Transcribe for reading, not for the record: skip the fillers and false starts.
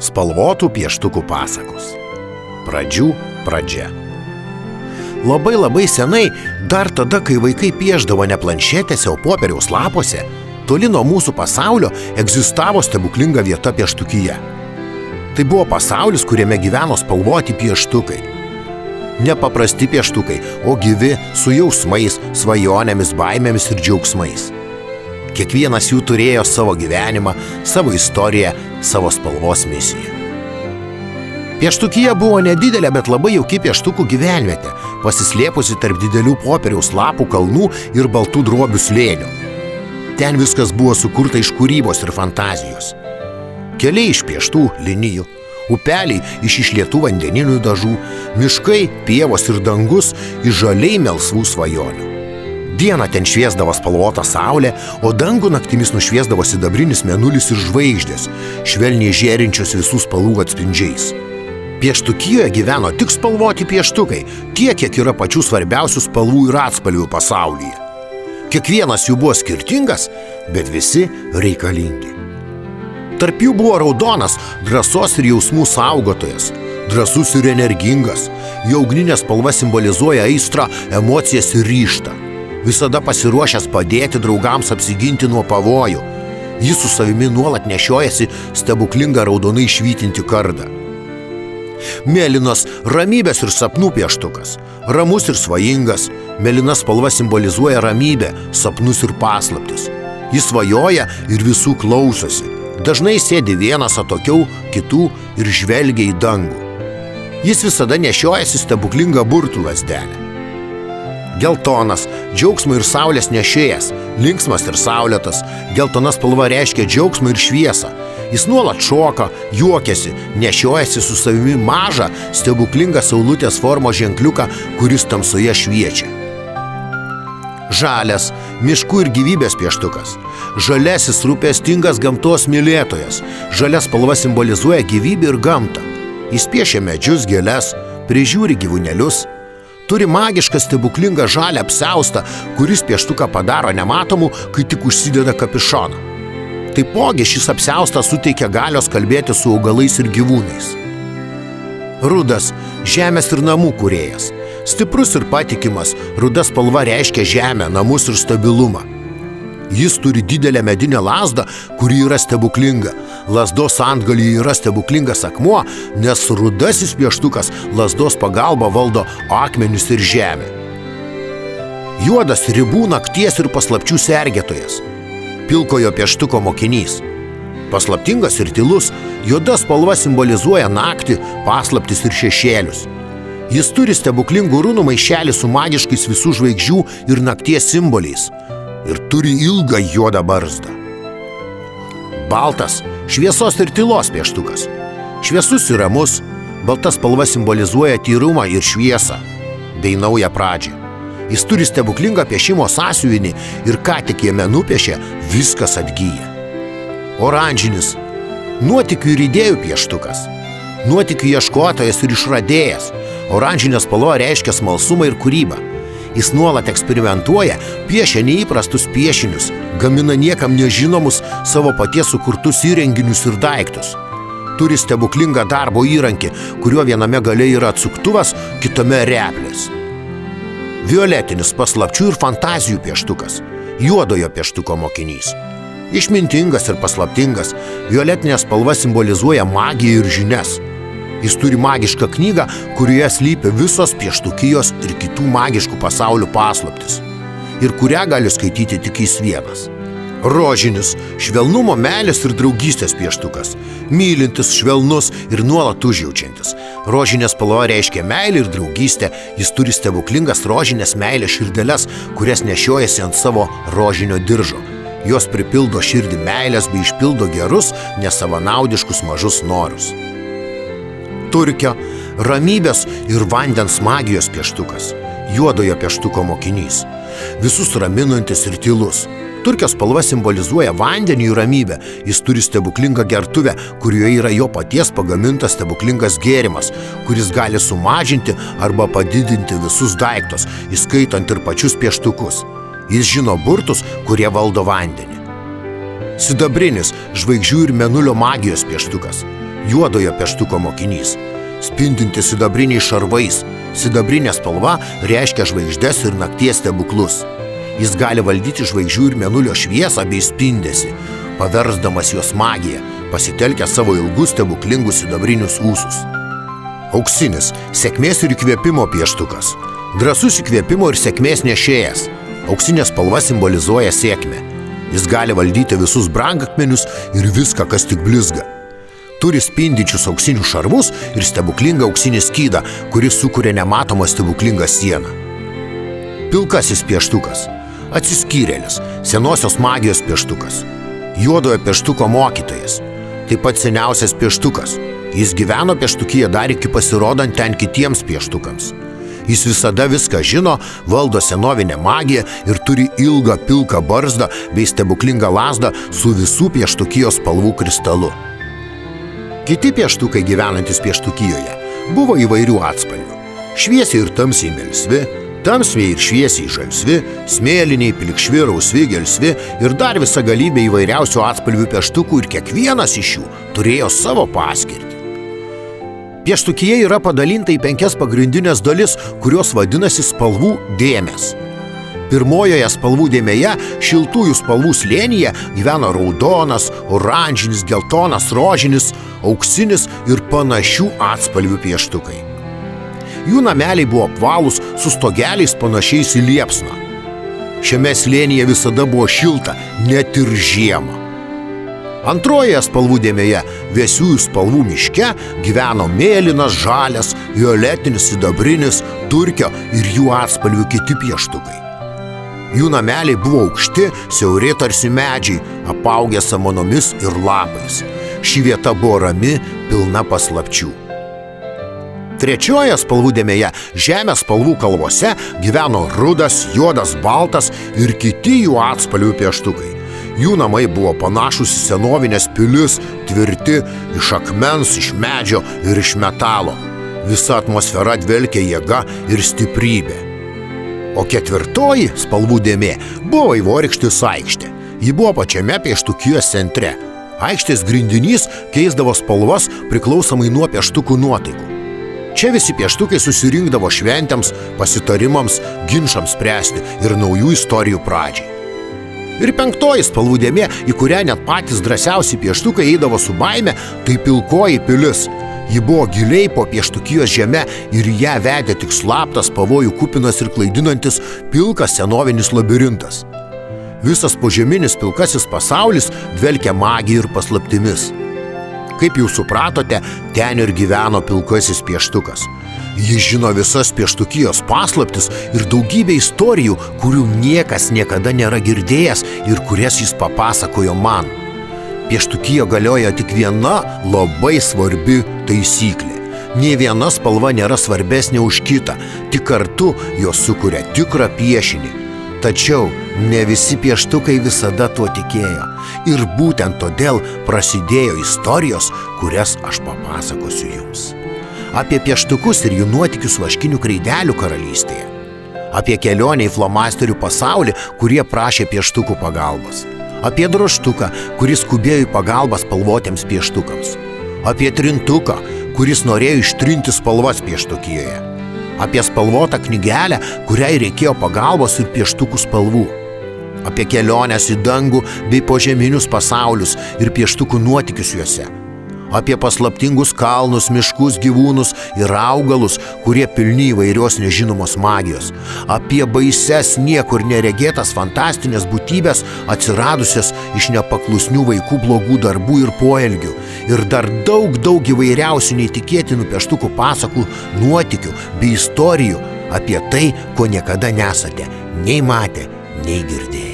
Spalvotų pieštukų pasakos. Pradžių pradžia. Labai senai, dar tada, kai vaikai pieždavo ne planšetėse, o popieriaus lapuose, toli nuo mūsų pasaulio egzistavo stebuklinga vieta pieštukyje. Tai buvo pasaulis, kuriame gyveno spalvoti pieštukai. Nepaprasti pieštukai, o gyvi, su jausmais, svajonėmis, baimėmis ir džiaugsmais. Kiekvienas jų turėjo savo gyvenimą, savo istoriją, savo spalvos misiją. Pieštukyje buvo nedidelė, bet labai jauki pieštukų gyvenvietė, pasislėpusi tarp didelių popieriaus lapų kalnų ir baltų drobių slėnių. Ten viskas buvo sukurta iš kūrybos ir fantazijos. Keliai iš pieštų linijų, upeliai iš išlietų vandeninių dažų, miškai, pievos ir dangus iš žaliai melsvų svajonių. Dieną ten šviesdavo spalvota saulė, o dangų naktimis nušviesdavo sidabrinis mėnulis ir žvaigždės, švelniai žėrinčios visų spalvų atspindžiais. Pieštukyje gyveno tik spalvoti pieštukai, tiek, kiek yra pačių svarbiausių spalvų ir atspalvių pasaulyje. Kiekvienas jų buvo skirtingas, bet visi reikalingi. Tarp jų buvo raudonas, drąsos ir jausmų saugotojas, drąsus ir energingas, jo ugninė spalva simbolizuoja aistrą, emocijas ir ryžtą. Visada pasiruošęs padėti draugams apsiginti nuo pavojų. Jis su savimi nuolat nešiojasi stebuklingą raudonai švytintį kardą. Mėlynas ramybės ir sapnų pieštukas. Ramus ir svajingas, mėlyna spalva simbolizuoja ramybę, sapnus ir paslaptis. Jis svajoja ir visų klausosi. Dažnai sėdi vienas atokiau kitų ir žvelgia į dangų. Jis visada nešiojasi stebuklingą burtų lazdelę. Geltonas, džiaugsmo ir saulės nešėjas, linksmas ir saulėtas, geltona spalva reiškia džiaugsmą ir šviesą. Jis nuolat šoka, juokiasi, nešiojasi su savimi mažą, stebuklingą saulutės formos ženkliuką, kuris tamsoje šviečia. Žalias, miškų ir gyvybės pieštukas. Žalesis rūpestingas gamtos mylėtojas. Žalia spalva simbolizuoja gyvybę ir gamtą. Jis piešia medžius, gėles, prižiūri gyvūnelius. Turi magišką stebuklingą žalią apsiaustą, kuris pieštuką padaro nematomu, kai tik užsideda kapišoną. Taipogi šis apsiaustas suteikia galios kalbėti su augalais ir gyvūnais. Rudas, žemės ir namų kūrėjas. Stiprus ir patikimas, ruda spalva reiškia žemę, namus ir stabilumą. Jis turi didelę medinę lazdą, kuri yra stebuklinga. Lazdos antgalyje yra stebuklingas akmuo, nes rudasis pieštukas lazdos pagalba valdo akmenis ir žemę. Juodas ribų, nakties ir paslapčių sergėtojas. Pilkojo pieštuko mokinys. Paslaptingas ir tylus, juoda spalva simbolizuoja naktį, paslaptis ir šešėlius. Jis turi stebuklingų runų maišelį su magiškais visų žvaigždžių ir nakties simboliais. Ir turi ilgą juodą barzdą. Baltas, šviesos ir tylos pieštukas. Šviesus ir ramus, balta spalva simbolizuoja tyrumą ir šviesą, bei naują pradžią. Jis turi stebuklingą piešimo sąsiuvinį ir ką tik jame nupiešė, viskas atgyja. Oranžinis, nuotykių ir idėjų pieštukas. Nuotykių ieškotojas ir išradėjas. Oranžinė spalva reiškia smalsumą ir kūrybą. Jis nuolat eksperimentuoja, piešia neįprastus piešinius, gamina niekam nežinomus savo paties sukurtus įrenginius ir daiktus. Turi stebuklingą darbo įrankį, kuriuo viename gale yra atsuktuvas, kitame replės. Violetinis, paslapčių ir fantazijų pieštukas. Juodojo pieštuko mokinys. Išmintingas ir paslaptingas, violetinė spalva simbolizuoja magiją ir žinias. Jis turi magišką knygą, kurioje slypi visos pieštukijos ir kitų magiškų pasaulių paslaptis, ir kurią gali skaityti tik jis vienas. Rožinis, švelnumo, meilės ir draugystės pieštukas. Mylintis, švelnus ir nuolat užjaučiantis. Rožinė spalva reiškia meilę ir draugystę. Jis turi stebuklingas rožinės meilės širdeles, kurias nešiojasi ant savo rožinio diržo. Jos pripildo širdį meilės bei išpildo gerus, nesavanaudiškus mažus norus. Turkio, ramybės ir vandens magijos pieštukas. Juodojo pieštuko mokinys. Visus raminantis ir tylus. Turkio spalva simbolizuoja vandenį ir ramybę. Jis turi stebuklingą gertuvę, kurioje yra jo paties pagamintas stebuklingas gėrimas, kuris gali sumažinti arba padidinti visus daiktus, įskaitant ir pačius pieštukus. Jis žino burtus, kurie valdo vandenį. Sidabrinis, žvaigždžių ir mėnulio magijos pieštukas. juodojo pieštuko mokinys. Spindintis sidabriniais šarvais. Sidabrinė spalva reiškia žvaigždes ir nakties stebuklus. Jis gali valdyti žvaigždžių ir mėnulio šviesą bei spindesį, paversdamas juos magiją, pasitelkęs savo ilgus stebuklingus sidabrinius ūsus. Auksinis – sėkmės ir įkvėpimo pieštukas. Drąsus įkvėpimo ir sėkmės nešėjas. Auksinė spalva simbolizuoja sėkmę. Jis gali valdyti visus brangakmenius ir viską, kas tik blizga. Turi spindinčius auksinius šarvus ir stebuklingą auksinį skydą, kuris sukuria nematomą stebuklingą sieną. Pilkasis pieštukas. Atsiskyrėlis, senosios magijos pieštukas. Juodojo pieštuko mokytojas. Taip pat seniausias pieštukas. Jis gyveno pieštukyje dar iki pasirodant ten kitiems pieštukams. Jis visada viską žino, valdo senovinę magiją ir turi ilgą pilką barzdą bei stebuklingą lazdą su visų pieštukijos spalvų kristalu. Kiti pieštukai gyvenantis pieštukijoje buvo įvairių atspalvių. Šviesiai ir tamsiai melsvi, tamsiai ir šviesiai žalsvi, smėliniai, pilkšvi, rausvi, gelsvi ir dar visa galybė įvairiausių atspalvių pieštukų ir kiekvienas iš jų turėjo savo paskirtį. Pieštukija yra padalinta į 5 pagrindinės dalis, kurios vadinasi spalvų dėmės. Pirmojoje spalvų dėmėje, šiltųjų spalvų slėnyje, gyveno raudonas, oranžinis, geltonas, rožinis, auksinis ir panašių atspalvių pieštukai. Jų nameliai buvo apvalūs su stogeliais panašiais į liepsną. Šiame slėnyje visada buvo šilta, net ir žiemą. Antrojoje spalvų dėmėje, vėsiųjų spalvų miške, gyveno mėlynas, žalias, violetinis, sidabrinis, turkio ir jų atspalvių kiti pieštukai. Jų nameliai buvo aukšti, siauri tarsi medžiai, apaugę samanomis ir lapais. Ši vieta buvo rami, pilna paslapčių. Trečioje spalvų dėmėje, žemės spalvų kalvose, gyveno rudas, juodas, baltas ir kiti jų atspalvių pieštukai. Jų namai buvo panašus į senovinės pilis, tvirti, iš akmens, iš medžio ir iš metalo. Visa atmosfera dvelkė jėga ir stiprybė. O ketvirtoji spalvų dėmė buvo vaivorykštės aikštė. Ji buvo pačiame pieštukijos centre. Aikštės grindinys keisdavo spalvas priklausomai nuo pieštukų nuotaikų. Čia visi pieštukai susirinkdavo šventėms, pasitarimams, ginčams spręsti ir naujų istorijų pradžiai. Ir penktoji spalvų dėmė, į kurią net patys drąsiausi pieštukai eidavo su baime, tai pilkoji pilis. Ji buvo giliai po pieštukijos žeme ir ją vedė tik slaptas, pavojų kupinas ir klaidinantis pilkas senovinis labirintas. Visas požeminis pilkasis pasaulis dvelkia magija ir paslaptimis. Kaip jau supratote, ten ir gyveno pilkasis pieštukas. Jis žino visas pieštukijos paslaptis ir daugybę istorijų, kurių niekas niekada nėra girdėjęs ir kurias jis papasakojo man. Pieštukijo galioja tik viena labai svarbi taisyklė. Nė viena spalva nėra svarbesnė už kitą, tik kartu jos sukuria tikrą piešinį. Tačiau ne visi pieštukai visada tuo tikėjo. Ir būtent todėl prasidėjo istorijos, kurias aš papasakosiu jums. Apie pieštukus ir jų nuotykius vaškinių kreidelių karalystėje. Apie kelionę į flomasterių pasaulį, kurie prašė pieštukų pagalbos. Apie drožtuką, kuris skubėjo į pagalbą spalvotiems pieštukams. Apie trintuką, kuris norėjo ištrinti spalvas pieštukijoje. Apie spalvotą knygelę, kuriai reikėjo pagalbos ir pieštukų spalvų. Apie keliones į dangų bei požeminius pasaulius ir pieštukų nuotykius juose. Apie paslaptingus kalnus, miškus, gyvūnus ir augalus, kurie pilni įvairios nežinomos magijos. Apie baises, niekur neregėtas fantastinės būtybės, atsiradusias iš nepaklusnių vaikų blogų darbų ir poelgių. Ir dar daug įvairiausių neįtikėtinų pieštukų pasakų, nuotykių bei istorijų apie tai, ko niekada nesate nei matę, nei girdėję.